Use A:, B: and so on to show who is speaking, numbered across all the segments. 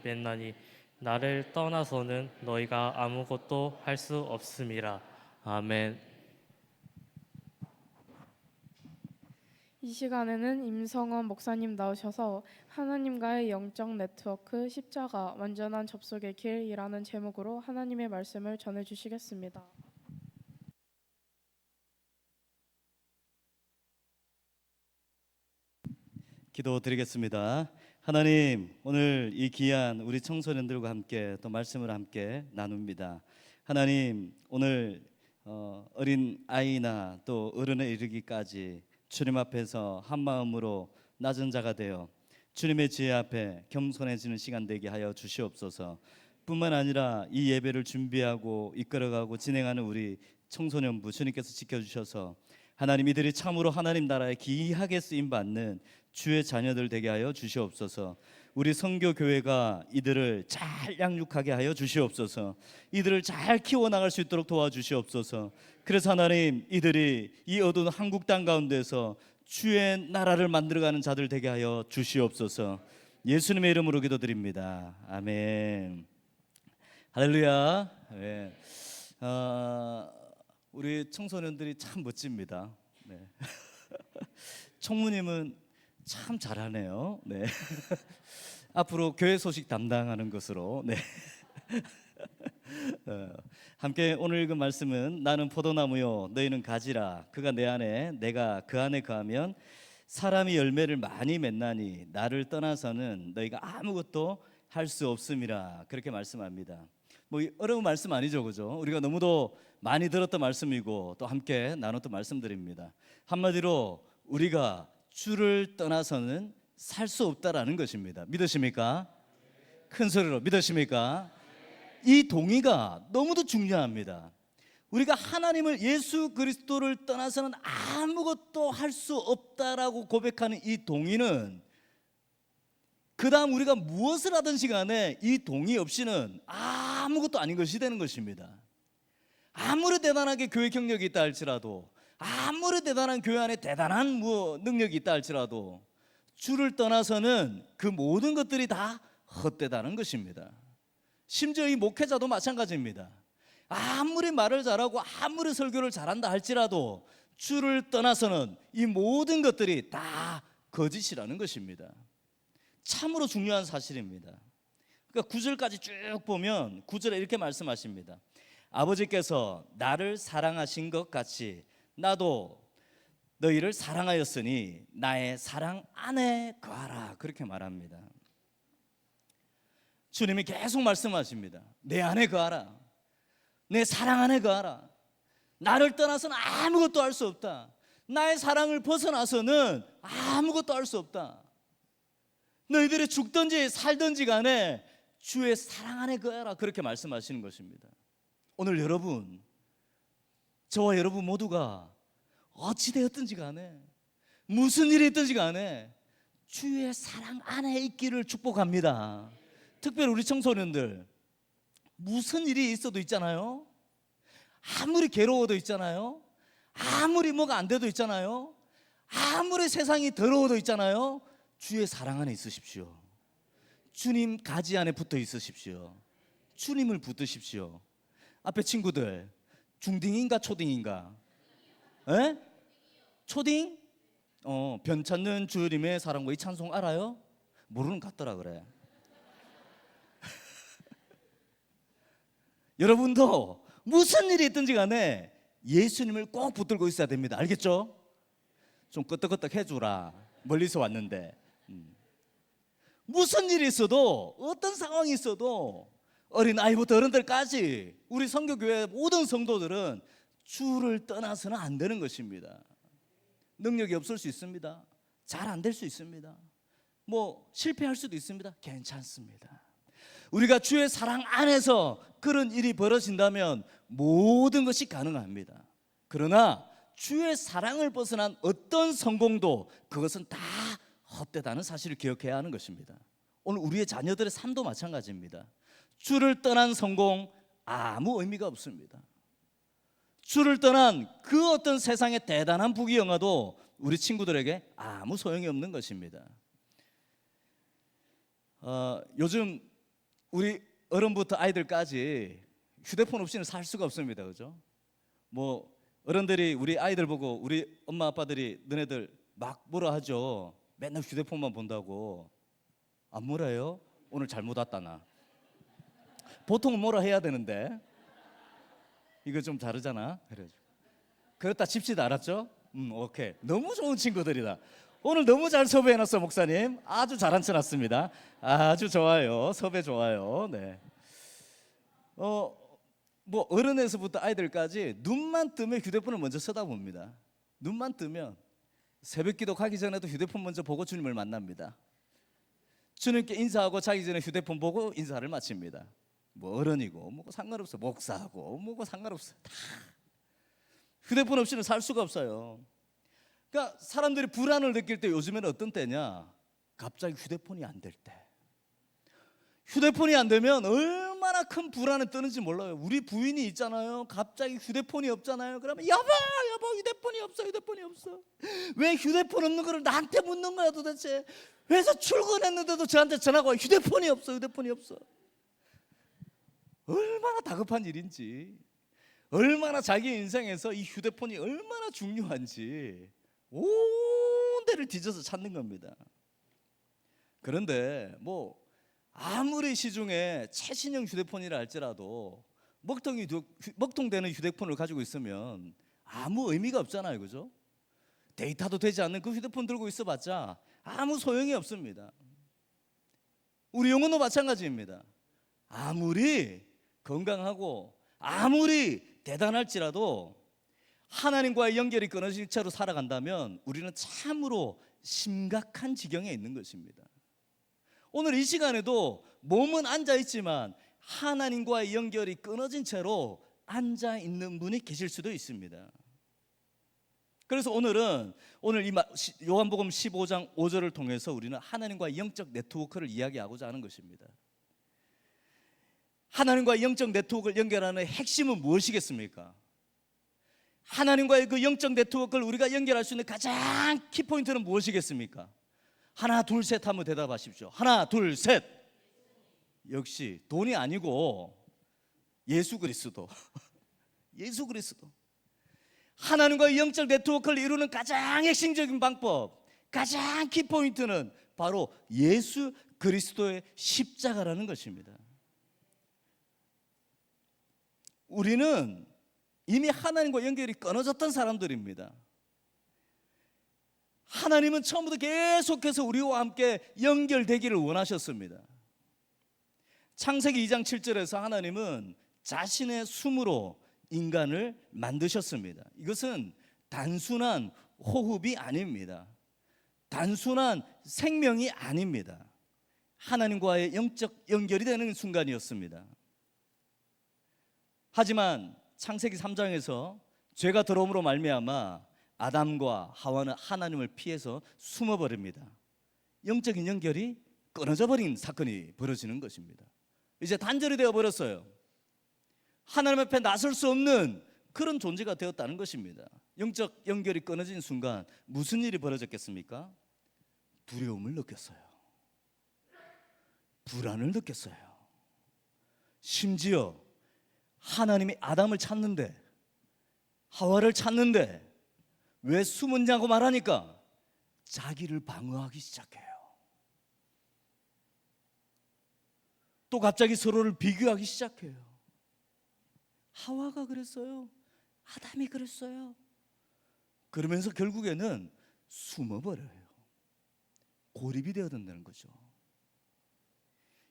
A: 맨나니 나를 떠나서는 너희가 아무것도 할 수 없음이라. 아멘.
B: 이 시간에는 임성원 목사님 나오셔서 하나님과의 영적 네트워크 십자가 완전한 접속의 길이라는 제목으로 하나님의 말씀을 전해주시겠습니다.
C: 기도드리겠습니다. 하나님, 오늘 이 귀한 우리 청소년들과 함께 또 말씀을 함께 나눕니다. 하나님, 오늘 어린 아이나 또 어른에 이르기까지 주님 앞에서 한 마음으로 낮은 자가 되어 주님의 지혜 앞에 겸손해지는 시간 되게 하여 주시옵소서. 뿐만 아니라 이 예배를 준비하고 이끌어가고 진행하는 우리 청소년부 주님께서 지켜주셔서 하나님, 이들이 참으로 하나님 나라에 귀하게 쓰임받는 주의 자녀들 되게 하여 주시옵소서. 우리 선교교회가 이들을 잘 양육하게 하여 주시옵소서. 이들을 잘 키워나갈 수 있도록 도와주시옵소서. 그래서 하나님, 이들이 이 어두운 한국 땅 가운데서 주의 나라를 만들어가는 자들 되게 하여 주시옵소서. 예수님의 이름으로 기도드립니다. 아멘. 할렐루야. 네. 우리 청소년들이 참 멋집니다. 네. 총무님은 참 잘하네요. 네. 앞으로 교회 소식 담당하는 것으로. 네. 함께 오늘 읽은 말씀은 나는 포도나무요 너희는 가지라. 그가 내 안에 내가 그 안에 거하면 사람이 열매를 많이 맺나니 나를 떠나서는 너희가 아무것도 할 수 없음이라. 그렇게 말씀합니다. 뭐 어려운 말씀 아니죠, 그죠? 우리가 너무도 많이 들었던 말씀이고 또 함께 나눴던 말씀드립니다. 한마디로 우리가 주를 떠나서는 살 수 없다라는 것입니다. 믿으십니까? 큰 소리로 믿으십니까? 이 동의가 너무도 중요합니다. 우리가 하나님을, 예수 그리스도를 떠나서는 아무것도 할 수 없다라고 고백하는 이 동의는 그 다음 우리가 무엇을 하든지 간에 이 동의 없이는 아무것도 아닌 것이 되는 것입니다. 아무리 대단하게 교회 경력이 있다 할지라도, 아무리 대단한 교회 안에 대단한 능력이 있다 할지라도 주를 떠나서는 그 모든 것들이 다 헛되다는 것입니다. 심지어 이 목회자도 마찬가지입니다. 아무리 말을 잘하고 아무리 설교를 잘한다 할지라도 주를 떠나서는 이 모든 것들이 다 거짓이라는 것입니다. 참으로 중요한 사실입니다. 그러니까 9절까지 쭉 보면 9절에 이렇게 말씀하십니다. 아버지께서 나를 사랑하신 것 같이 나도 너희를 사랑하였으니 나의 사랑 안에 거하라. 그렇게 말합니다. 주님이 계속 말씀하십니다. 내 안에 거하라. 내 사랑 안에 거하라. 나를 떠나서는 아무것도 할 수 없다. 나의 사랑을 벗어나서는 아무것도 할 수 없다. 너희들이 죽든지 살든지 간에 주의 사랑 안에 거하라. 그렇게 말씀하시는 것입니다. 오늘 여러분, 저와 여러분 모두가 어찌 되었든지 간에 무슨 일이 있든지 간에 주의 사랑 안에 있기를 축복합니다. 특별히 우리 청소년들, 무슨 일이 있어도 있잖아요. 아무리 괴로워도 있잖아요. 아무리 뭐가 안 돼도 있잖아요. 아무리 세상이 더러워도 있잖아요. 주의 사랑 안에 있으십시오. 주님 가지 안에 붙어 있으십시오. 주님을 붙드십시오. 앞에 친구들, 중딩인가 초딩인가? 에? 초딩? 변찮는 주님의 사랑과 이 찬송 알아요? 모르는 것 같더라 그래. 여러분도 무슨 일이 있든지 간에 예수님을 꼭 붙들고 있어야 됩니다. 알겠죠? 좀 끄떡끄떡 해주라. 멀리서 왔는데. 무슨 일이 있어도, 어떤 상황이 있어도 어린아이부터 어른들까지 우리 선교교회 모든 성도들은 주를 떠나서는 안 되는 것입니다. 능력이 없을 수 있습니다. 잘 안 될 수 있습니다. 뭐 실패할 수도 있습니다. 괜찮습니다. 우리가 주의 사랑 안에서 그런 일이 벌어진다면 모든 것이 가능합니다. 그러나 주의 사랑을 벗어난 어떤 성공도 그것은 다 헛되다는 사실을 기억해야 하는 것입니다. 오늘 우리의 자녀들의 삶도 마찬가지입니다. 주를 떠난 성공 아무 의미가 없습니다. 주를 떠난 그 어떤 세상의 대단한 부귀영화도 우리 친구들에게 아무 소용이 없는 것입니다. 요즘 우리 어른부터 아이들까지 휴대폰 없이는 살 수가 없습니다. 그죠? 뭐 어른들이 우리 아이들 보고 우리 엄마 아빠들이 너네들 막 뭐라 하죠. 맨날 휴대폰만 본다고. 안 뭐라 해요? 오늘 잘못 왔다 나. 보통은 뭐라 해야 되는데 이거 좀 다르잖아. 그래가지고 그렇다 칩시다. 알았죠? 오케이. 너무 좋은 친구들이다. 오늘 너무 잘 섭외해놨어 목사님. 아주 잘 앉혀놨습니다. 아주 좋아요. 섭외 좋아요. 네. 뭐 어른에서부터 아이들까지 눈만 뜨면 휴대폰을 먼저 쳐다봅니다. 눈만 뜨면 새벽기도 가기 전에도 휴대폰 먼저 보고 주님을 만납니다. 주님께 인사하고 자기 전에 휴대폰 보고 인사를 마칩니다. 뭐 어른이고 뭐고 상관없어. 목사하고 뭐고 상관없어. 다 휴대폰 없이는 살 수가 없어요. 그러니까 사람들이 불안을 느낄 때 요즘에는 어떤 때냐? 갑자기 휴대폰이 안 될 때. 휴대폰이 안 되면 얼마나 큰 불안에 뜨는지 몰라요. 우리 부인이 있잖아요. 갑자기 휴대폰이 없잖아요. 그러면 여보 휴대폰이 없어. 왜 휴대폰 없는 거를 나한테 묻는 거야 도대체? 회사 출근했는데도 저한테 전화가 와. 휴대폰이 없어. 얼마나 다급한 일인지, 얼마나 자기 인생에서 이 휴대폰이 얼마나 중요한지 온 데를 뒤져서 찾는 겁니다. 그런데 뭐 아무리 시중에 최신형 휴대폰이라 할지라도 먹통되는 휴대폰을 가지고 있으면 아무 의미가 없잖아요. 그죠? 데이터도 되지 않는 그 휴대폰 들고 있어봤자 아무 소용이 없습니다. 우리 영혼도 마찬가지입니다. 아무리 건강하고 아무리 대단할지라도 하나님과의 연결이 끊어진 채로 살아간다면 우리는 참으로 심각한 지경에 있는 것입니다. 오늘 이 시간에도 몸은 앉아 있지만 하나님과의 연결이 끊어진 채로 앉아 있는 분이 계실 수도 있습니다. 그래서 오늘 이 요한복음 15장 5절을 통해서 우리는 하나님과의 영적 네트워크를 이야기하고자 하는 것입니다. 하나님과의 영적 네트워크를 연결하는 핵심은 무엇이겠습니까? 하나님과의 그 영적 네트워크를 우리가 연결할 수 있는 가장 키포인트는 무엇이겠습니까? 하나 둘 셋 하면 대답하십시오. 하나 둘 셋. 역시 돈이 아니고 예수 그리스도. 예수 그리스도. 하나님과의 영적 네트워크를 이루는 가장 핵심적인 방법, 가장 키포인트는 바로 예수 그리스도의 십자가라는 것입니다. 우리는 이미 하나님과 연결이 끊어졌던 사람들입니다. 하나님은 처음부터 계속해서 우리와 함께 연결되기를 원하셨습니다. 창세기 2장 7절에서 하나님은 자신의 숨으로 인간을 만드셨습니다. 이것은 단순한 호흡이 아닙니다. 단순한 생명이 아닙니다. 하나님과의 영적 연결이 되는 순간이었습니다. 하지만 창세기 3장에서 죄가 들어옴으로 말미암아 아담과 하와는 하나님을 피해서 숨어버립니다. 영적인 연결이 끊어져 버린 사건이 벌어지는 것입니다. 이제 단절이 되어버렸어요. 하나님 앞에 나설 수 없는 그런 존재가 되었다는 것입니다. 영적 연결이 끊어진 순간 무슨 일이 벌어졌겠습니까? 두려움을 느꼈어요. 불안을 느꼈어요. 심지어 하나님이 아담을 찾는데, 하와를 찾는데 왜 숨었냐고 말하니까 자기를 방어하기 시작해요. 또 갑자기 서로를 비교하기 시작해요. 하와가 그랬어요. 아담이 그랬어요. 그러면서 결국에는 숨어버려요. 고립이 되어든다는 거죠.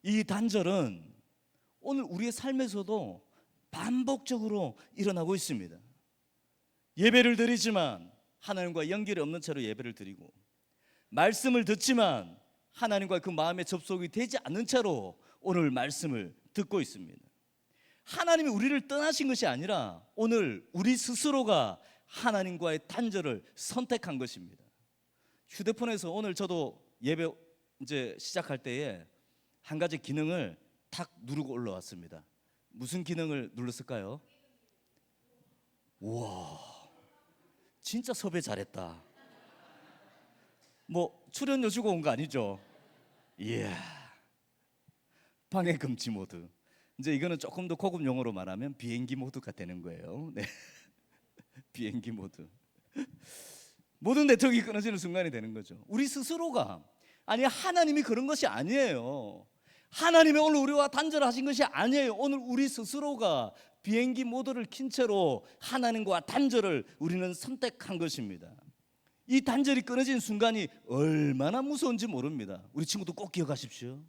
C: 이 단절은 오늘 우리의 삶에서도 반복적으로 일어나고 있습니다. 예배를 드리지만 하나님과 연결이 없는 채로 예배를 드리고, 말씀을 듣지만 하나님과 그 마음의 접속이 되지 않는 채로 오늘 말씀을 듣고 있습니다. 하나님이 우리를 떠나신 것이 아니라 오늘 우리 스스로가 하나님과의 단절을 선택한 것입니다. 휴대폰에서 오늘 저도 예배 이제 시작할 때에 한 가지 기능을 탁 누르고 올라왔습니다. 무슨 기능을 눌렀을까요? 우와, 진짜 섭외 잘했다. 뭐 출연료 주고 온 거 아니죠? 이야, 방해 금지 모드. 이제 이거는 조금 더 고급 용어로 말하면 비행기 모드가 되는 거예요. 네. 비행기 모드. 모든 네트워크가 끊어지는 순간이 되는 거죠. 우리 스스로가, 아니 하나님이 그런 것이 아니에요. 하나님이 오늘 우리와 단절하신 것이 아니에요. 오늘 우리 스스로가 비행기 모드를 킨 채로 하나님과 단절을 우리는 선택한 것입니다. 이 단절이 끊어진 순간이 얼마나 무서운지 모릅니다. 우리 친구도 꼭 기억하십시오.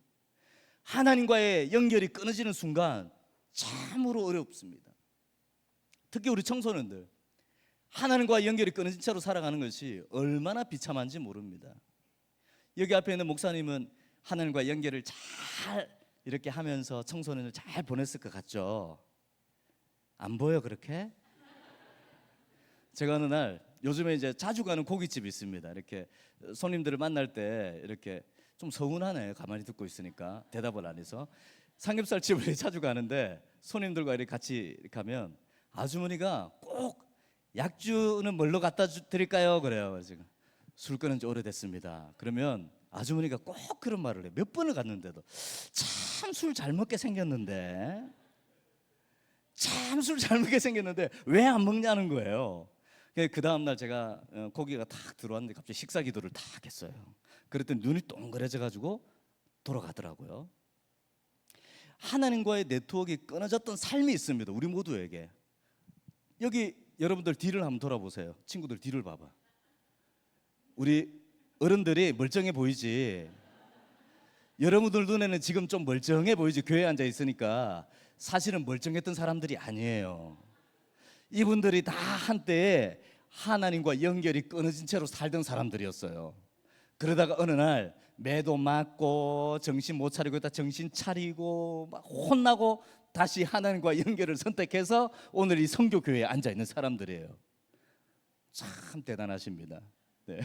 C: 하나님과의 연결이 끊어지는 순간 참으로 어렵습니다. 특히 우리 청소년들, 하나님과의 연결이 끊어진 채로 살아가는 것이 얼마나 비참한지 모릅니다. 여기 앞에 있는 목사님은 하나님과의 연결을 잘 이렇게 하면서 청소년을 잘 보냈을 것 같죠? 안 보여 그렇게? 제가 어느 날, 요즘에 이제 자주 가는 고깃집이 있습니다. 이렇게 손님들을 만날 때 이렇게 좀 서운하네, 가만히 듣고 있으니까 대답을 안 해서. 삼겹살 집을 자주 가는데 손님들과 이렇게 같이 가면 아주머니가 꼭 약주는 뭘로 갖다 드릴까요? 그래요. 지금 술 끊은 지 오래됐습니다. 그러면 아주머니가 꼭 그런 말을 해. 몇 번을 갔는데도 참 술 잘 먹게 생겼는데, 참 술 잘 먹게 생겼는데 왜 안 먹냐는 거예요. 그 다음 날 제가 고기가 탁 들어왔는데 갑자기 식사 기도를 탁 했어요. 그랬더니 눈이 동그래져 가지고 돌아가더라고요. 하나님과의 네트워크가 끊어졌던 삶이 있습니다. 우리 모두에게. 여기 여러분들 뒤를 한번 돌아보세요. 친구들 뒤를 봐봐. 우리 어른들이 멀쩡해 보이지. 여러분들 눈에는 지금 좀 멀쩡해 보이지. 교회에 앉아 있으니까 사실은 멀쩡했던 사람들이 아니에요. 이분들이 다 한때 하나님과 연결이 끊어진 채로 살던 사람들이었어요. 그러다가 어느 날 매도 맞고 정신 못 차리고 있다 정신 차리고 막 혼나고 다시 하나님과 연결을 선택해서 오늘 이 성교교회에 앉아 있는 사람들이에요. 참 대단하십니다. 네.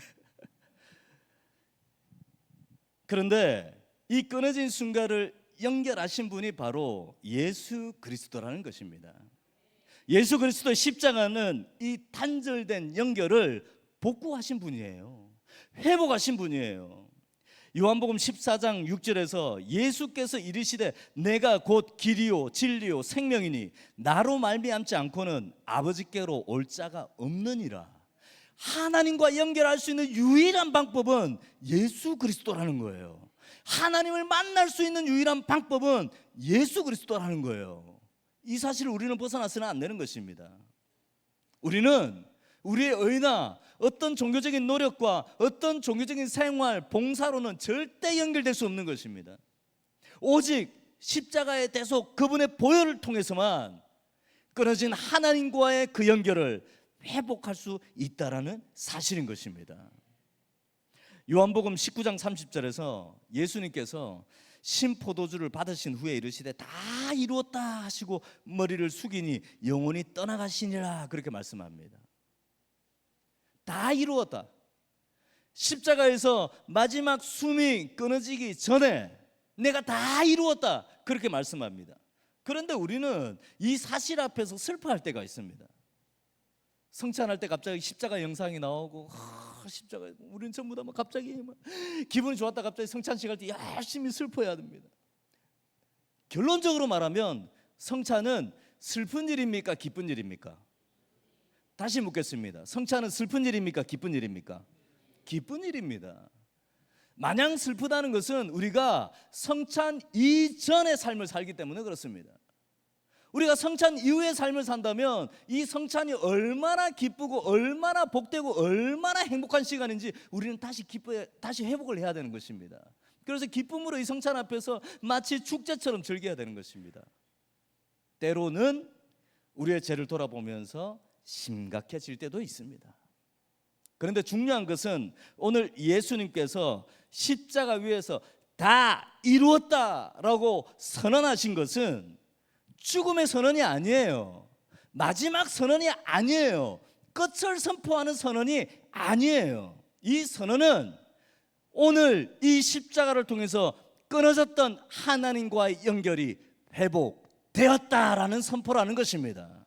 C: 그런데 이 끊어진 순간을 연결하신 분이 바로 예수 그리스도라는 것입니다. 예수 그리스도의 십자가는 이 단절된 연결을 복구하신 분이에요. 회복하신 분이에요. 요한복음 14장 6절에서 예수께서 이르시되 내가 곧 길이요 진리요 생명이니 나로 말미암지 않고는 아버지께로 올 자가 없느니라. 하나님과 연결할 수 있는 유일한 방법은 예수 그리스도라는 거예요. 하나님을 만날 수 있는 유일한 방법은 예수 그리스도라는 거예요. 이 사실을 우리는 벗어나서는 안 되는 것입니다. 우리는 우리의 의나 어떤 종교적인 노력과 어떤 종교적인 생활, 봉사로는 절대 연결될 수 없는 것입니다. 오직 십자가의 대속, 그분의 보혈을 통해서만 끊어진 하나님과의 그 연결을 회복할 수 있다라는 사실인 것입니다. 요한복음 19장 30절에서 예수님께서 신포도주를 받으신 후에 이르시되 다 이루었다 하시고 머리를 숙이니 영혼이 떠나가시니라 그렇게 말씀합니다. 다 이루었다. 십자가에서 마지막 숨이 끊어지기 전에 내가 다 이루었다 그렇게 말씀합니다. 그런데 우리는 이 사실 앞에서 슬퍼할 때가 있습니다. 성찬할 때 갑자기 십자가 영상이 나오고 십자가, 우리는 전부 다 막 갑자기 막 기분이 좋았다 갑자기 성찬식 할 때 열심히 슬퍼해야 됩니다. 결론적으로 말하면 성찬은 슬픈 일입니까? 기쁜 일입니까? 다시 묻겠습니다. 성찬은 슬픈 일입니까? 기쁜 일입니까? 기쁜 일입니다. 마냥 슬프다는 것은 우리가 성찬 이전의 삶을 살기 때문에 그렇습니다. 우리가 성찬 이후의 삶을 산다면 이 성찬이 얼마나 기쁘고 얼마나 복되고 얼마나 행복한 시간인지 우리는 다시 회복을 해야 되는 것입니다. 그래서 기쁨으로 이 성찬 앞에서 마치 축제처럼 즐겨야 되는 것입니다. 때로는 우리의 죄를 돌아보면서 심각해질 때도 있습니다. 그런데 중요한 것은 오늘 예수님께서 십자가 위에서 다 이루었다라고 선언하신 것은 죽음의 선언이 아니에요. 마지막 선언이 아니에요. 끝을 선포하는 선언이 아니에요. 이 선언은 오늘 이 십자가를 통해서 끊어졌던 하나님과의 연결이 회복되었다라는 선포라는 것입니다.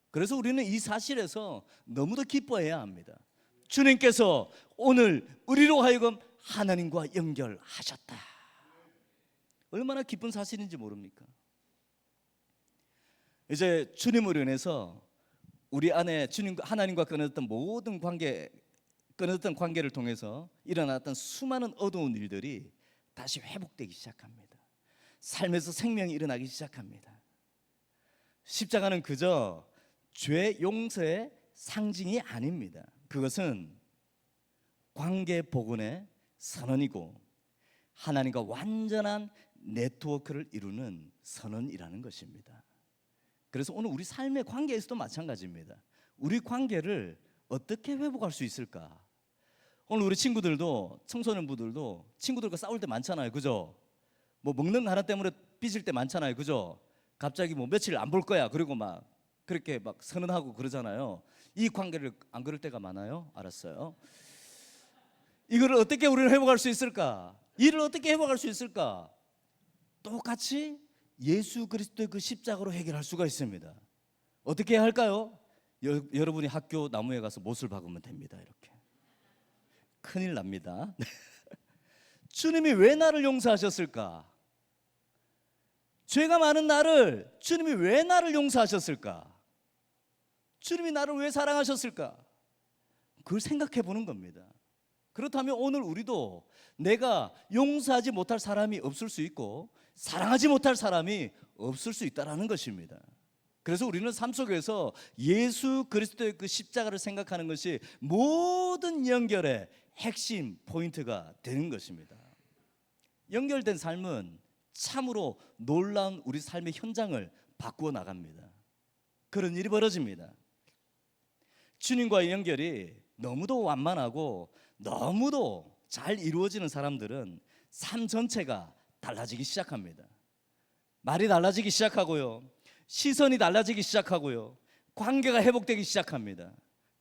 C: 그래서 우리는 이 사실에서 너무도 기뻐해야 합니다. 주님께서 오늘 우리로 하여금 하나님과 연결하셨다. 얼마나 기쁜 사실인지 모릅니까? 이제 주님으로 인해서 우리 안에 주님 하나님과 끊어졌던 모든 끊어졌던 관계를 통해서 일어났던 수많은 어두운 일들이 다시 회복되기 시작합니다. 삶에서 생명이 일어나기 시작합니다. 십자가는 그저 죄 용서의 상징이 아닙니다. 그것은 관계 복원의 선언이고 하나님과 완전한 네트워크를 이루는 선언이라는 것입니다. 그래서 오늘 우리 삶의 관계에서도 마찬가지입니다. 우리 관계를 어떻게 회복할 수 있을까? 오늘 우리 친구들도, 청소년부들도 친구들과 싸울 때 많잖아요, 그죠? 뭐 먹는 거 하나 때문에 삐질 때 많잖아요, 그죠? 갑자기 뭐 며칠 안 볼 거야, 그리고 막 그렇게 막 선언하고 그러잖아요. 이 관계를 안 그럴 때가 많아요. 알았어요. 이거를 어떻게 우리는 회복할 수 있을까? 이를 어떻게 회복할 수 있을까? 똑같이 예수 그리스도의 그 십자가로 해결할 수가 있습니다. 어떻게 해야 할까요? 여러분이 학교 나무에 가서 못을 박으면 됩니다. 이렇게 큰일 납니다. 주님이 왜 나를 용서하셨을까? 죄가 많은 나를 주님이 왜 나를 용서하셨을까? 주님이 나를 왜 사랑하셨을까? 그걸 생각해 보는 겁니다. 그렇다면 오늘 우리도 내가 용서하지 못할 사람이 없을 수 있고 사랑하지 못할 사람이 없을 수 있다는 것입니다. 그래서 우리는 삶 속에서 예수 그리스도의 그 십자가를 생각하는 것이 모든 연결의 핵심 포인트가 되는 것입니다. 연결된 삶은 참으로 놀라운 우리 삶의 현장을 바꾸어 나갑니다. 그런 일이 벌어집니다. 주님과의 연결이 너무도 완만하고 너무도 잘 이루어지는 사람들은 삶 전체가 달라지기 시작합니다. 말이 달라지기 시작하고요, 시선이 달라지기 시작하고요, 관계가 회복되기 시작합니다.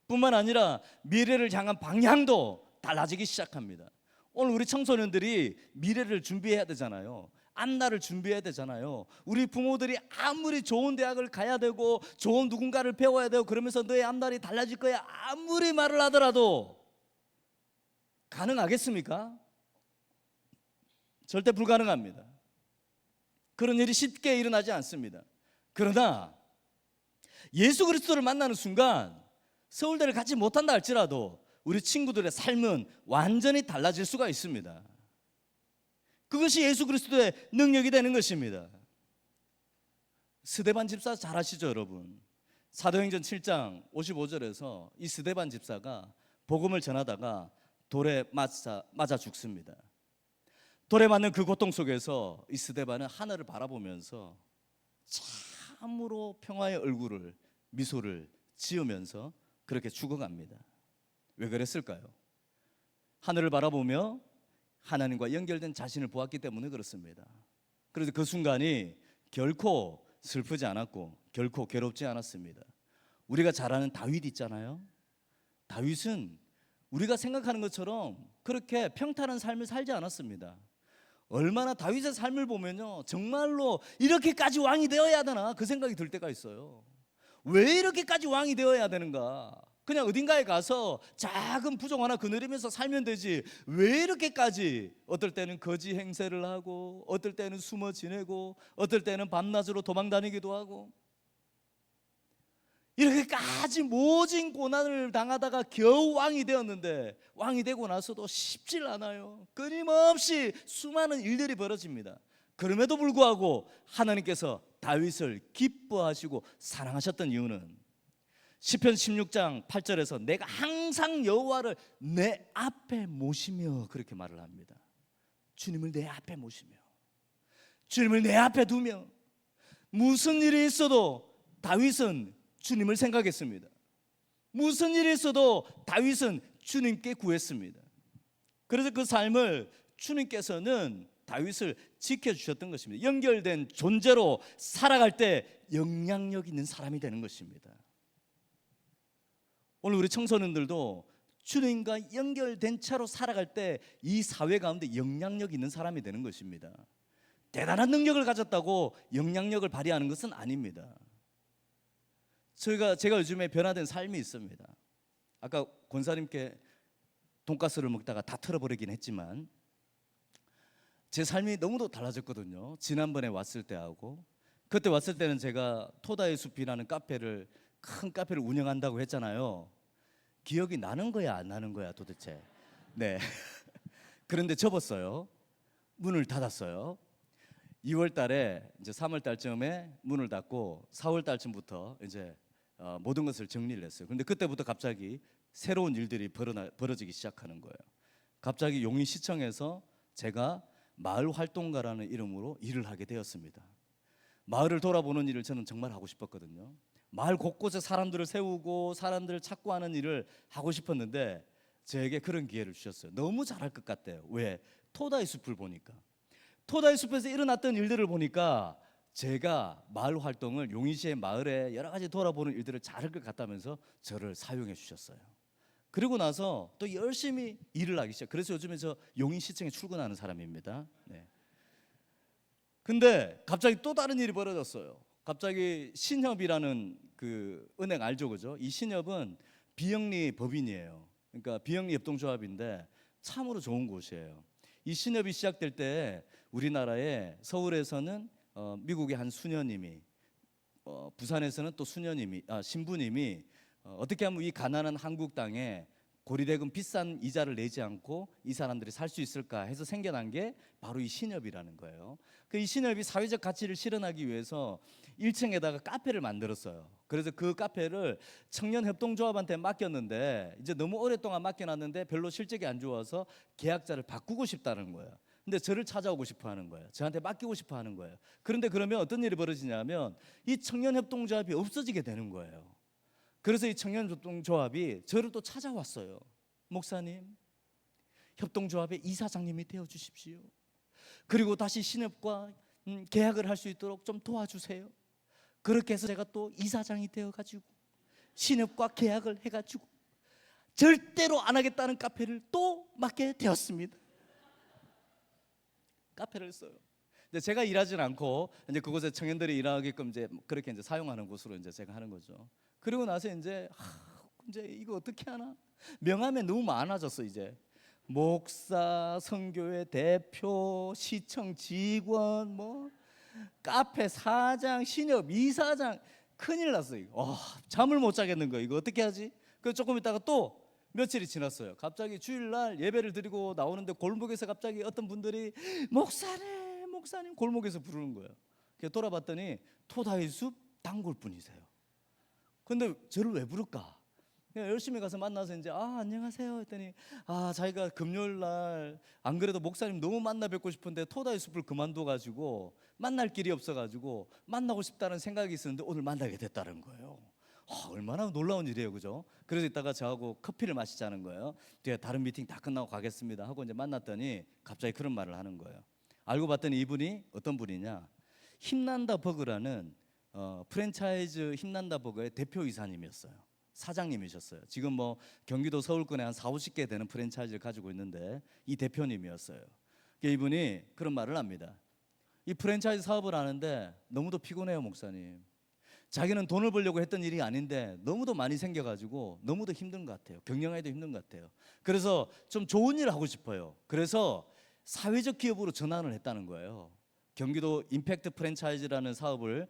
C: 뿐만 아니라 미래를 향한 방향도 달라지기 시작합니다. 오늘 우리 청소년들이 미래를 준비해야 되잖아요. 앞날을 준비해야 되잖아요. 우리 부모들이 아무리 좋은 대학을 가야 되고 좋은 누군가를 배워야 되고 그러면서 너의 앞날이 달라질 거야 아무리 말을 하더라도 가능하겠습니까? 절대 불가능합니다. 그런 일이 쉽게 일어나지 않습니다. 그러나 예수 그리스도를 만나는 순간 서울대를 가지 못한다 할지라도 우리 친구들의 삶은 완전히 달라질 수가 있습니다. 그것이 예수 그리스도의 능력이 되는 것입니다. 스데반 집사 잘 아시죠, 여러분? 사도행전 7장 55절에서 이 스데반 집사가 복음을 전하다가 돌에 맞아 죽습니다. 돌에 맞는 그 고통 속에서 이 스데반은 하늘을 바라보면서 참으로 평화의 얼굴을, 미소를 지으면서 그렇게 죽어갑니다. 왜 그랬을까요? 하늘을 바라보며 하나님과 연결된 자신을 보았기 때문에 그렇습니다. 그래서 그 순간이 결코 슬프지 않았고 결코 괴롭지 않았습니다. 우리가 잘 아는 다윗 있잖아요. 다윗은 우리가 생각하는 것처럼 그렇게 평탄한 삶을 살지 않았습니다. 얼마나 다윗의 삶을 보면요, 정말로 이렇게까지 왕이 되어야 되나 그 생각이 들 때가 있어요. 왜 이렇게까지 왕이 되어야 되는가? 그냥 어딘가에 가서 작은 부족 하나 거느리면서 살면 되지 왜 이렇게까지 어떨 때는 거지 행세를 하고 어떨 때는 숨어 지내고 어떨 때는 밤낮으로 도망 다니기도 하고 이렇게까지 모진 고난을 당하다가 겨우 왕이 되었는데 왕이 되고 나서도 쉽질 않아요. 끊임없이 수많은 일들이 벌어집니다. 그럼에도 불구하고 하나님께서 다윗을 기뻐하시고 사랑하셨던 이유는 시편 16장 8절에서 내가 항상 여호와를 내 앞에 모시며 그렇게 말을 합니다. 주님을 내 앞에 모시며 주님을 내 앞에 두며 무슨 일이 있어도 다윗은 주님을 생각했습니다. 무슨 일이 있어도 다윗은 주님께 구했습니다. 그래서 그 삶을 주님께서는 다윗을 지켜주셨던 것입니다. 연결된 존재로 살아갈 때 영향력 있는 사람이 되는 것입니다. 오늘 우리 청소년들도 주님과 연결된 채로 살아갈 때 이 사회 가운데 영향력 있는 사람이 되는 것입니다. 대단한 능력을 가졌다고 영향력을 발휘하는 것은 아닙니다. 제가 요즘에 변화된 삶이 있습니다. 아까 권사님께 돈가스를 먹다가 다 털어버리긴 했지만 제 삶이 너무도 달라졌거든요. 지난번에 왔을 때하고. 그때 왔을 때는 제가 토다의 숲이라는 큰 카페를 운영한다고 했잖아요. 기억이 나는 거야 안 나는 거야 도대체. 네. 그런데 접었어요. 문을 닫았어요. 2월 달에 이제 3월 달쯤에 문을 닫고 4월 달쯤부터 이제 모든 것을 정리를 했어요. 근데 그때부터 갑자기 새로운 일들이 벌어지기 시작하는 거예요. 갑자기 용인시청에서 제가 마을 활동가라는 이름으로 일을 하게 되었습니다. 마을을 돌아보는 일을 저는 정말 하고 싶었거든요. 마을 곳곳에 사람들을 세우고 사람들을 찾고 하는 일을 하고 싶었는데 저에게 그런 기회를 주셨어요. 너무 잘할 것 같대요. 왜? 토다의 숲을 보니까. 토다의 숲에서 일어났던 일들을 보니까 제가 마을 활동을 용인시의 마을에 여러 가지 돌아보는 일들을 잘할 것 같다면서 저를 사용해 주셨어요. 그리고 나서 또 열심히 일을 하기 시작. 그래서 요즘에 저 용인시청에 출근하는 사람입니다. 네. 근데 갑자기 또 다른 일이 벌어졌어요. 갑자기 신협이라는 그 은행 알죠, 그죠? 이 신협은 비영리 법인이에요. 그러니까 비영리 협동조합인데 참으로 좋은 곳이에요. 이 신협이 시작될 때 우리나라에 서울에서는 미국의 한 수녀님이 부산에서는 또 신부님이 어떻게 하면 이 가난한 한국 땅에 고리대금 비싼 이자를 내지 않고 이 사람들이 살 수 있을까 해서 생겨난 게 바로 이 신협이라는 거예요. 이 신협이 사회적 가치를 실현하기 위해서 1층에다가 카페를 만들었어요. 그래서 그 카페를 청년협동조합한테 맡겼는데 이제 너무 오랫동안 맡겨놨는데 별로 실적이 안 좋아서 계약자를 바꾸고 싶다는 거예요. 근데 저를 찾아오고 싶어 하는 거예요. 저한테 맡기고 싶어 하는 거예요. 그런데 그러면 어떤 일이 벌어지냐면 이 청년협동조합이 없어지게 되는 거예요. 그래서 이 청년협동조합이 저를 또 찾아왔어요. 목사님, 협동조합의 이사장님이 되어주십시오. 그리고 다시 신협과 계약을 할 수 있도록 좀 도와주세요. 그렇게 해서 제가 또 이사장이 되어가지고 신협과 계약을 해가지고 절대로 안 하겠다는 카페를 또 맡게 되었습니다. 카페를 써요. 근데 제가 일하지는 않고 이제 그곳에 청년들이 일하게끔 이제 그렇게 이제 사용하는 곳으로 이제 제가 하는 거죠. 그리고 나서 이제 이거 어떻게 하나? 명함에 너무 많아졌어 이제. 목사, 선교회 대표, 시청 직원, 뭐 카페 사장, 신협 이사장, 큰일 났어요. 잠을 못 자겠는 거예요. 이거 어떻게 하지? 그래서 조금 있다가 또 며칠이 지났어요. 갑자기 주일날 예배를 드리고 나오는데 골목에서 갑자기 어떤 분들이 목사님 골목에서 부르는 거예요. 그래서 돌아봤더니 토다의 숲 단골분이세요. 근데 저를 왜 부를까? 그냥 열심히 가서 만나서 이제 안녕하세요 했더니 자기가 금요일 날 안 그래도 목사님 너무 만나 뵙고 싶은데 토다의 숲을 그만둬가지고 만날 길이 없어가지고 만나고 싶다는 생각이 있었는데 오늘 만나게 됐다는 거예요. 얼마나 놀라운 일이에요, 그죠? 그래서 이따가 저하고 커피를 마시자는 거예요. 뒤에 다른 미팅 다 끝나고 가겠습니다 하고 이제 만났더니 갑자기 그런 말을 하는 거예요. 알고 봤더니 이분이 어떤 분이냐? 힘난다 버거라는 프랜차이즈 힘난다 버거의 대표이사님이었어요. 사장님이셨어요. 지금 뭐 경기도 서울권에 한 40-50개 되는 프랜차이즈를 가지고 있는데 이 대표님이었어요. 이분이 그런 말을 합니다. 이 프랜차이즈 사업을 하는데 너무도 피곤해요, 목사님. 자기는 돈을 벌려고 했던 일이 아닌데 너무도 많이 생겨가지고 너무도 힘든 것 같아요. 경영하기도 힘든 것 같아요. 그래서 좀 좋은 일을 하고 싶어요. 그래서 사회적 기업으로 전환을 했다는 거예요. 경기도 임팩트 프랜차이즈라는 사업을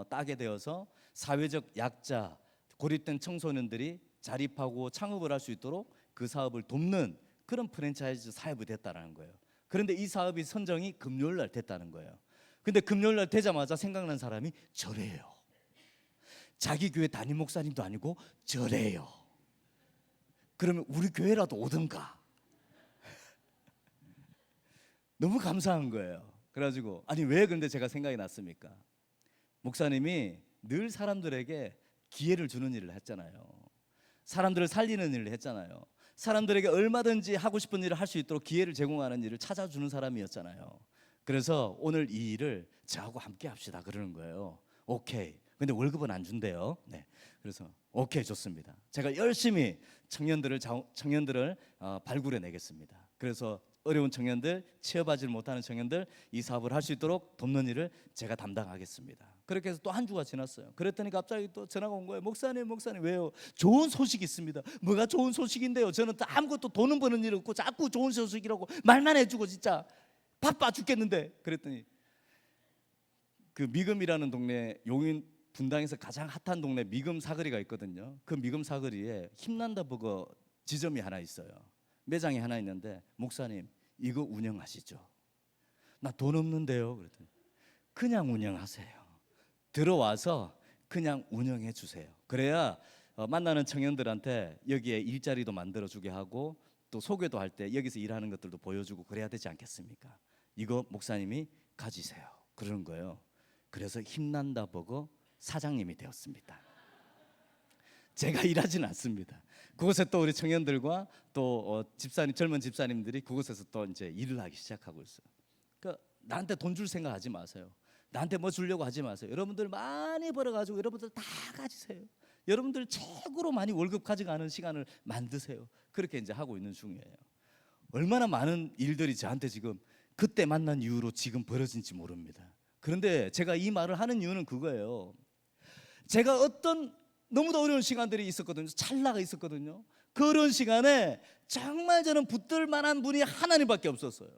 C: 따게 되어서 사회적 약자, 고립된 청소년들이 자립하고 창업을 할 수 있도록 그 사업을 돕는 그런 프랜차이즈 사업이 됐다는 거예요. 그런데 이 사업이 선정이 금요일 날 됐다는 거예요. 근데 금요일 날 되자마자 생각난 사람이 저래요. 자기 교회 담임 목사님도 아니고 저래요. 그러면 우리 교회라도 오든가. 너무 감사한 거예요. 그래가지고 왜 그런데 제가 생각이 났습니까? 목사님이 늘 사람들에게 기회를 주는 일을 했잖아요. 사람들을 살리는 일을 했잖아요. 사람들에게 얼마든지 하고 싶은 일을 할 수 있도록 기회를 제공하는 일을 찾아주는 사람이었잖아요. 그래서 오늘 이 일을 저하고 함께 합시다 그러는 거예요. 오케이. 근데 월급은 안 준대요. 네. 그래서 오케이 좋습니다. 제가 열심히 청년들을 발굴해 내겠습니다. 그래서 어려운 청년들, 취업하지 못하는 청년들 이 사업을 할 수 있도록 돕는 일을 제가 담당하겠습니다. 그렇게 해서 또 한 주가 지났어요. 그랬더니 갑자기 또 전화가 온 거예요. 목사님 왜요? 좋은 소식이 있습니다. 뭐가 좋은 소식인데요? 저는 또 아무것도 돈은 버는 일 없고 자꾸 좋은 소식이라고 말만 해주고 진짜 바빠 죽겠는데. 그랬더니 그 미금이라는 동네, 용인 분당에서 가장 핫한 동네 미금 사거리가 있거든요. 그 미금 사거리에 힘난다 버거 지점이 하나 있어요. 매장이 하나 있는데, 목사님 이거 운영하시죠? 나 돈 없는데요. 그랬더니 그냥 운영하세요. 들어와서 그냥 운영해 주세요. 그래야 만나는 청년들한테 여기에 일자리도 만들어주게 하고 또 소개도 할 때 여기서 일하는 것들도 보여주고 그래야 되지 않겠습니까? 이거 목사님이 가지세요. 그러는 거예요. 그래서 힘난다 버거 사장님이 되었습니다. 제가 일하지는 않습니다. 그곳에 또 우리 청년들과 또 집사님, 젊은 집사님들이 그곳에서 또 이제 일을 하기 시작하고 있어요. 그러니까 나한테 돈 줄 생각하지 마세요. 나한테 뭐 주려고 하지 마세요. 여러분들 많이 벌어가지고 여러분들 다 가지세요. 여러분들 최고로 많이 월급 가져가는 시간을 만드세요. 그렇게 이제 하고 있는 중이에요. 얼마나 많은 일들이 저한테 지금 그때 만난 이후로 지금 벌어진지 모릅니다. 그런데 제가 이 말을 하는 이유는 그거예요. 제가 어떤 너무도 어려운 시간들이 있었거든요. 찰나가 있었거든요. 그런 시간에 정말 저는 붙들 만한 분이 하나님밖에 없었어요.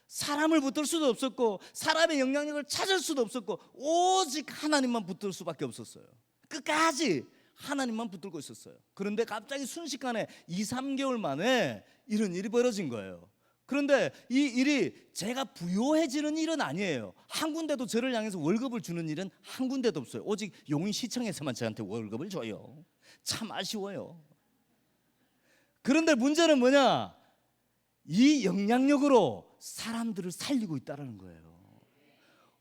C: 사람을 붙들 수도 없었고 사람의 영향력을 찾을 수도 없었고 오직 하나님만 붙들 수밖에 없었어요. 끝까지 하나님만 붙들고 있었어요. 그런데 갑자기 순식간에 2, 3개월 만에 이런 일이 벌어진 거예요. 그런데 이 일이 제가 부요해지는 일은 아니에요. 한 군데도 저를 향해서 월급을 주는 일은 한 군데도 없어요. 오직 용인시청에서만 저한테 월급을 줘요. 참 아쉬워요. 그런데 문제는 뭐냐? 이 영향력으로 사람들을 살리고 있다는 거예요.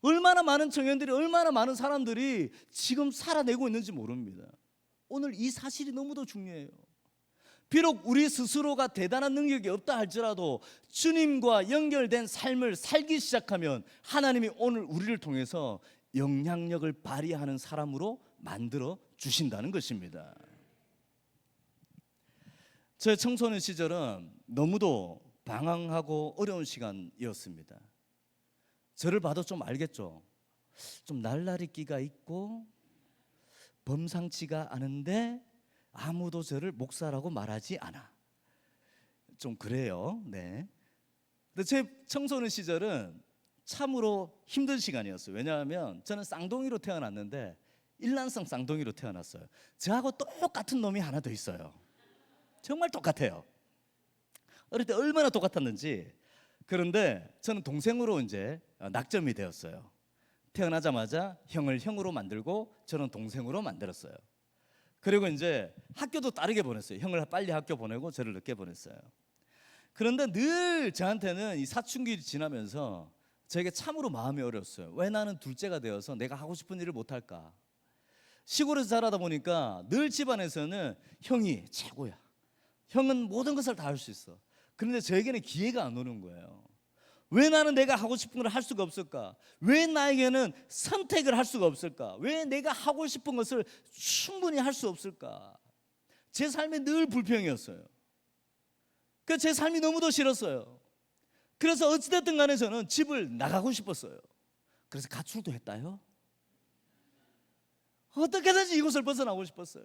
C: 얼마나 많은 청년들이, 얼마나 많은 사람들이 지금 살아내고 있는지 모릅니다. 오늘 이 사실이 너무도 중요해요. 비록 우리 스스로가 대단한 능력이 없다 할지라도 주님과 연결된 삶을 살기 시작하면 하나님이 오늘 우리를 통해서 영향력을 발휘하는 사람으로 만들어 주신다는 것입니다. 제 청소년 시절은 너무도 방황하고 어려운 시간이었습니다. 저를 봐도 좀 알겠죠? 좀 날라리 끼가 있고 범상치가 않은데 아무도 저를 목사라고 말하지 않아. 좀 그래요. 네. 근데 제 청소년 시절은 참으로 힘든 시간이었어요. 왜냐하면 저는 쌍둥이로 태어났는데 일란성 쌍둥이로 태어났어요. 저하고 똑같은 놈이 하나 더 있어요. 정말 똑같아요. 어릴 때 얼마나 똑같았는지. 그런데 저는 동생으로 이제 낙점이 되었어요. 태어나자마자 형을 형으로 만들고 저는 동생으로 만들었어요. 그리고 이제 학교도 다르게 보냈어요. 형을 빨리 학교 보내고 저를 늦게 보냈어요. 그런데 늘 저한테는 이 사춘기 지나면서 저에게 참으로 마음이 어려웠어요. 왜 나는 둘째가 되어서 내가 하고 싶은 일을 못할까? 시골에서 자라다 보니까 늘 집안에서는 형이 최고야. 형은 모든 것을 다 할 수 있어. 그런데 저에게는 기회가 안 오는 거예요. 왜 나는 내가 하고 싶은 걸 할 수가 없을까? 왜 나에게는 선택을 할 수가 없을까? 왜 내가 하고 싶은 것을 충분히 할 수 없을까? 제 삶이 늘 불평이었어요. 그래서 제 삶이 너무도 싫었어요. 그래서 어찌됐든 간에 저는 집을 나가고 싶었어요. 그래서 가출도 했다요. 어떻게든지 이곳을 벗어나고 싶었어요.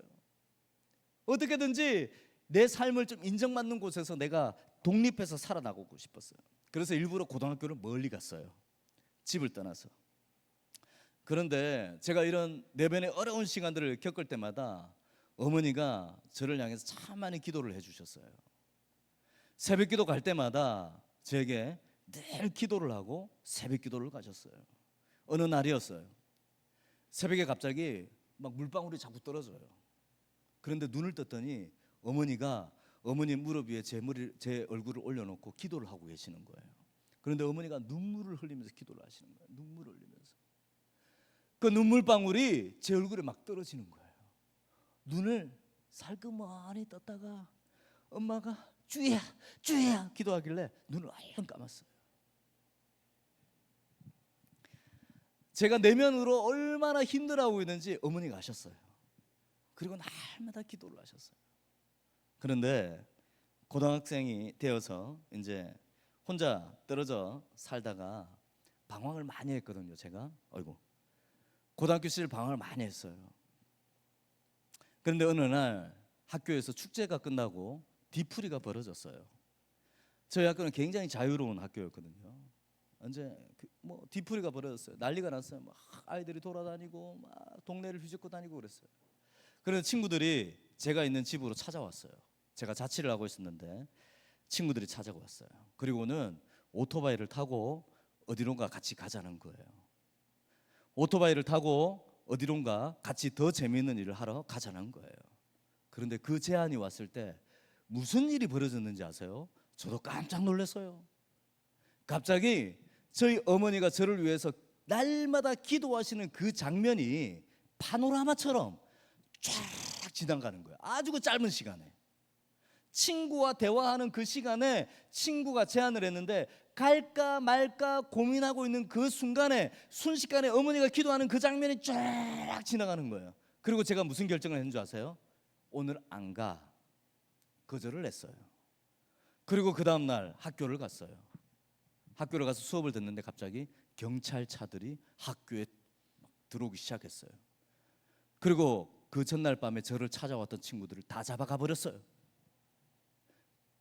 C: 어떻게든지 내 삶을 좀 인정받는 곳에서 내가 독립해서 살아나고 싶었어요. 그래서 일부러 고등학교를 멀리 갔어요. 집을 떠나서. 그런데 제가 이런 내면의 어려운 시간들을 겪을 때마다 어머니가 저를 향해서 참 많이 기도를 해주셨어요. 새벽 기도 갈 때마다 저에게 늘 기도를 하고 새벽 기도를 가셨어요. 어느 날이었어요. 새벽에 갑자기 막 물방울이 자꾸 떨어져요. 그런데 눈을 떴더니 어머니가 어머니 무릎 위에 제 얼굴을 올려놓고 기도를 하고 계시는 거예요. 그런데 어머니가 눈물을 흘리면서 기도를 하시는 거예요. 눈물을 흘리면서. 그 눈물방울이 제 얼굴에 막 떨어지는 거예요. 눈을 살그머니 떴다가 엄마가 주희야 주희야 기도하길래 눈을 얼른 감았어요. 제가 내면으로 얼마나 힘들어하고 있는지 어머니가 아셨어요. 그리고 날마다 기도를 하셨어요. 그런데 고등학생이 되어서 이제 혼자 떨어져 살다가 방황을 많이 했거든요. 제가 고등학교 시절 방황을 많이 했어요. 그런데 어느 날 학교에서 축제가 끝나고 뒤풀이가 벌어졌어요. 저희 학교는 굉장히 자유로운 학교였거든요. 언제 뭐 뒤풀이가 벌어졌어요. 난리가 났어요. 막 아이들이 돌아다니고 막 동네를 휘젓고 다니고 그랬어요. 그래서 친구들이 제가 있는 집으로 찾아왔어요. 제가 자취를 하고 있었는데 친구들이 찾아왔어요. 그리고는 오토바이를 타고 어디론가 같이 가자는 거예요. 오토바이를 타고 어디론가 같이 더 재미있는 일을 하러 가자는 거예요. 그런데 그 제안이 왔을 때 무슨 일이 벌어졌는지 아세요? 저도 깜짝 놀랐어요. 갑자기 저희 어머니가 저를 위해서 날마다 기도하시는 그 장면이 파노라마처럼 쫙 지나가는 거예요. 아주 그 짧은 시간에. 친구와 대화하는 그 시간에 친구가 제안을 했는데 갈까 말까 고민하고 있는 그 순간에 순식간에 어머니가 기도하는 그 장면이 쫙 지나가는 거예요. 그리고 제가 무슨 결정을 했는 줄 아세요? 오늘 안 가. 거절을 했어요. 그리고 그 다음 날 학교를 갔어요. 학교를 가서 수업을 듣는데 갑자기 경찰차들이 학교에 들어오기 시작했어요. 그리고 그 전날 밤에 저를 찾아왔던 친구들을 다 잡아가 버렸어요.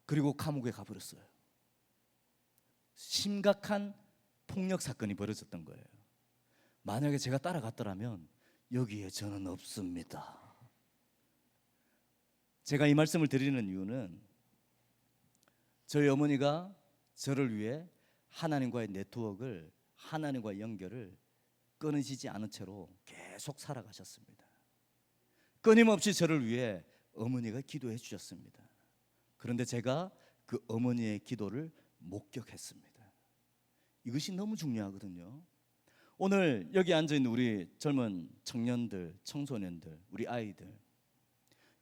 C: 그리고 감옥에 가버렸어요. 심각한 폭력 사건이 벌어졌던 거예요. 만약에 제가 따라갔더라면 여기에 저는 없습니다. 제가 이 말씀을 드리는 이유는 저희 어머니가 저를 위해 하나님과의 네트워크를, 하나님과의 연결을 끊으시지 않은 채로 계속 살아가셨습니다. 끊임없이 저를 위해 어머니가 기도해 주셨습니다. 그런데 제가 그 어머니의 기도를 목격했습니다. 이것이 너무 중요하거든요. 오늘 여기 앉아있는 우리 젊은 청년들, 청소년들, 우리 아이들,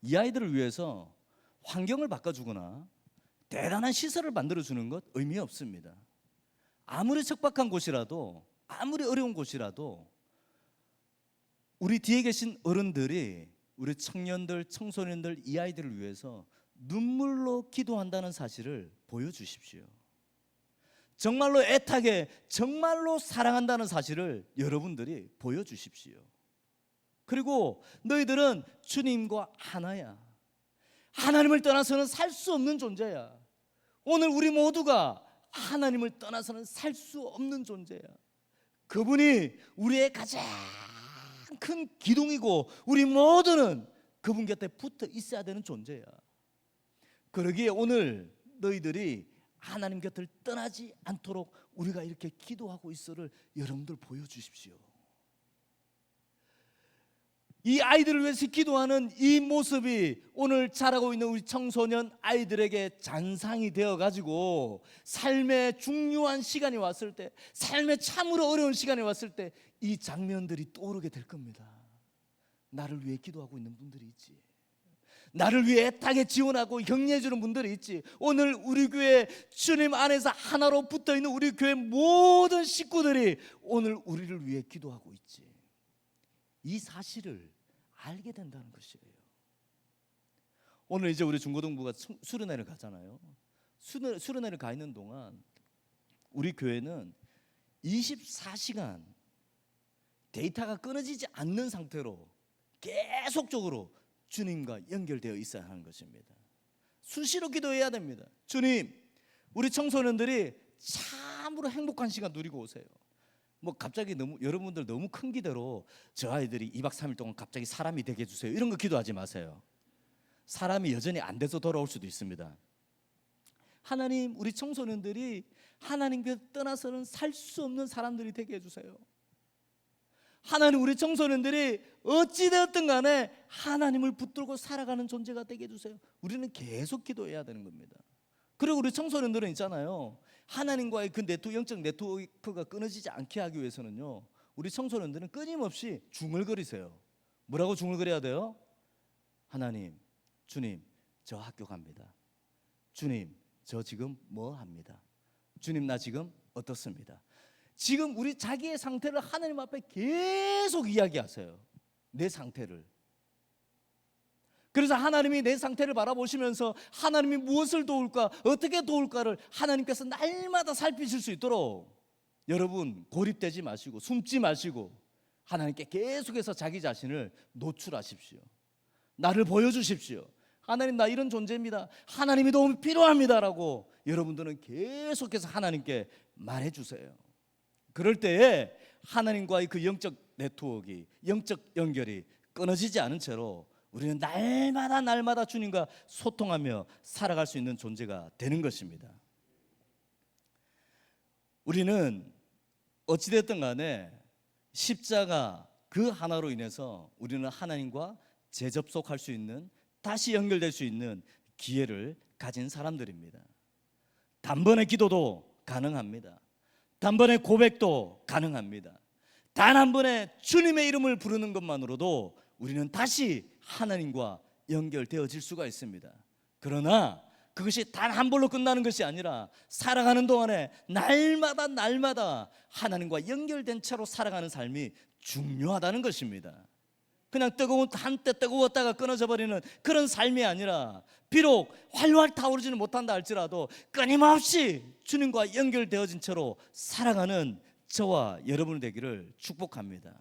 C: 이 아이들을 위해서 환경을 바꿔주거나 대단한 시설을 만들어주는 것 의미 없습니다. 아무리 척박한 곳이라도, 아무리 어려운 곳이라도 우리 뒤에 계신 어른들이 우리 청년들, 청소년들, 이 아이들을 위해서 눈물로 기도한다는 사실을 보여주십시오. 정말로 애타게, 정말로 사랑한다는 사실을 여러분들이 보여주십시오. 그리고 너희들은 주님과 하나야. 하나님을 떠나서는 살 수 없는 존재야. 오늘 우리 모두가 하나님을 떠나서는 살 수 없는 존재야. 그분이 우리의 가장 큰 기둥이고 우리 모두는 그분 곁에 붙어 있어야 되는 존재야. 그러기에 오늘 너희들이 하나님 곁을 떠나지 않도록 우리가 이렇게 기도하고 있어를 여러분들 보여주십시오. 이 아이들을 위해서 기도하는 이 모습이 오늘 자라고 있는 우리 청소년 아이들에게 잔상이 되어가지고 삶의 중요한 시간이 왔을 때, 삶의 참으로 어려운 시간이 왔을 때 이 장면들이 떠오르게 될 겁니다. 나를 위해 기도하고 있는 분들이 있지, 나를 위해 애타게 지원하고 격려해 주는 분들이 있지. 오늘 우리 교회 주님 안에서 하나로 붙어있는 우리 교회 모든 식구들이 오늘 우리를 위해 기도하고 있지. 이 사실을 알게 된다는 것이에요. 오늘 이제 우리 중고등부가 수련회를 가잖아요. 수련회를 가 있는 동안 우리 교회는 24시간 데이터가 끊어지지 않는 상태로 계속적으로 주님과 연결되어 있어야 하는 것입니다. 수시로 기도해야 됩니다. 주님, 우리 청소년들이 참으로 행복한 시간 누리고 오세요. 뭐 갑자기 여러분들 너무 큰 기대로 저 아이들이 2박 3일 동안 갑자기 사람이 되게 해주세요, 이런 거 기도하지 마세요. 사람이 여전히 안 돼서 돌아올 수도 있습니다. 하나님, 우리 청소년들이 하나님께 떠나서는 살 수 없는 사람들이 되게 해주세요. 하나님, 우리 청소년들이 어찌되었든 간에 하나님을 붙들고 살아가는 존재가 되게 해주세요. 우리는 계속 기도해야 되는 겁니다. 그리고 우리 청소년들은 있잖아요, 하나님과의 그 영적 네트워크가 끊어지지 않게 하기 위해서는요, 우리 청소년들은 끊임없이 중얼거리세요. 뭐라고 중얼거려야 돼요? 하나님, 주님, 저 학교 갑니다. 주님, 저 지금 뭐 합니다. 주님, 나 지금 어떻습니다. 지금 우리 자기의 상태를 하나님 앞에 계속 이야기하세요. 내 상태를. 그래서 하나님이 내 상태를 바라보시면서 하나님이 무엇을 도울까, 어떻게 도울까를 하나님께서 날마다 살피실 수 있도록 여러분 고립되지 마시고 숨지 마시고 하나님께 계속해서 자기 자신을 노출하십시오. 나를 보여주십시오. 하나님, 나 이런 존재입니다. 하나님의 도움이 필요합니다라고 여러분들은 계속해서 하나님께 말해주세요. 그럴 때에 하나님과의 그 영적 네트워크, 영적 연결이 끊어지지 않은 채로 우리는 날마다 주님과 소통하며 살아갈 수 있는 존재가 되는 것입니다. 우리는 어찌됐든 간에 십자가 그 하나로 인해서 우리는 하나님과 재접속할 수 있는, 다시 연결될 수 있는 기회를 가진 사람들입니다. 단번에 기도도 가능합니다. 단번에 고백도 가능합니다. 단 한 번에 주님의 이름을 부르는 것만으로도 우리는 다시 하나님과 연결되어질 수가 있습니다. 그러나 그것이 단 한 번로 끝나는 것이 아니라 살아가는 동안에 날마다 하나님과 연결된 채로 살아가는 삶이 중요하다는 것입니다. 그냥 한때 뜨거웠다가 끊어져 버리는 그런 삶이 아니라, 비록 활활 타오르지는 못한다 할지라도 끊임없이 주님과 연결되어진 채로 살아가는 저와 여러분 되기를 축복합니다.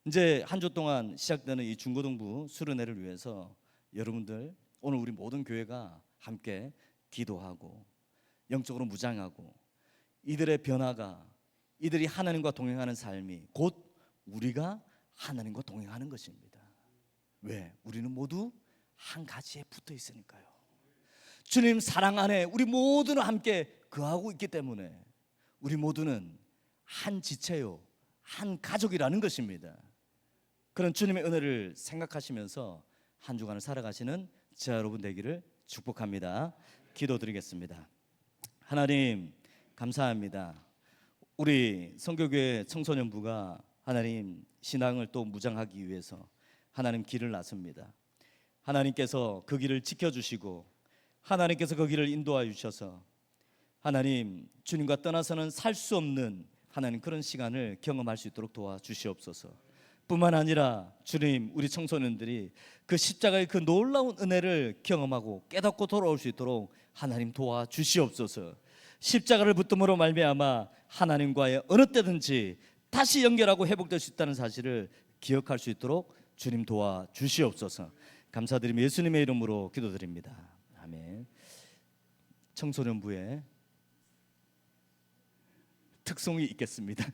C: 이제 한 주 동안 시작되는 이 중고등부 수련회를 위해서 여러분들, 오늘 우리 모든 교회가 함께 기도하고 영적으로 무장하고, 이들의 변화가, 이들이 하나님과 동행하는 삶이 곧 우리가 하나님과 동행하는 것입니다. 왜? 우리는 모두 한 가지에 붙어 있으니까요. 주님 사랑 안에 우리 모두는 함께 거하고 있기 때문에 우리 모두는 한 지체요, 한 가족이라는 것입니다. 그런 주님의 은혜를 생각하시면서 한 주간을 살아가시는 저 여러분 되기를 축복합니다. 기도드리겠습니다. 하나님 감사합니다. 우리 성교교회 청소년부가 하나님 신앙을 또 무장하기 위해서 하나님 길을 나섭니다. 하나님께서 그 길을 지켜주시고 하나님께서 그 길을 인도하여 주셔서 하나님 주님과 떠나서는 살 수 없는 하나님 그런 시간을 경험할 수 있도록 도와주시옵소서. 뿐만 아니라 주님, 우리 청소년들이 그 십자가의 그 놀라운 은혜를 경험하고 깨닫고 돌아올 수 있도록 하나님 도와주시옵소서. 십자가를 붙듦으로 말미암아 하나님과의 어느 때든지 다시 연결하고 회복될 수 있다는 사실을 기억할 수 있도록 주님 도와주시옵소서. 감사드리며 예수님의 이름으로 기도드립니다. 아멘. 청소년부의 특송이 있겠습니다.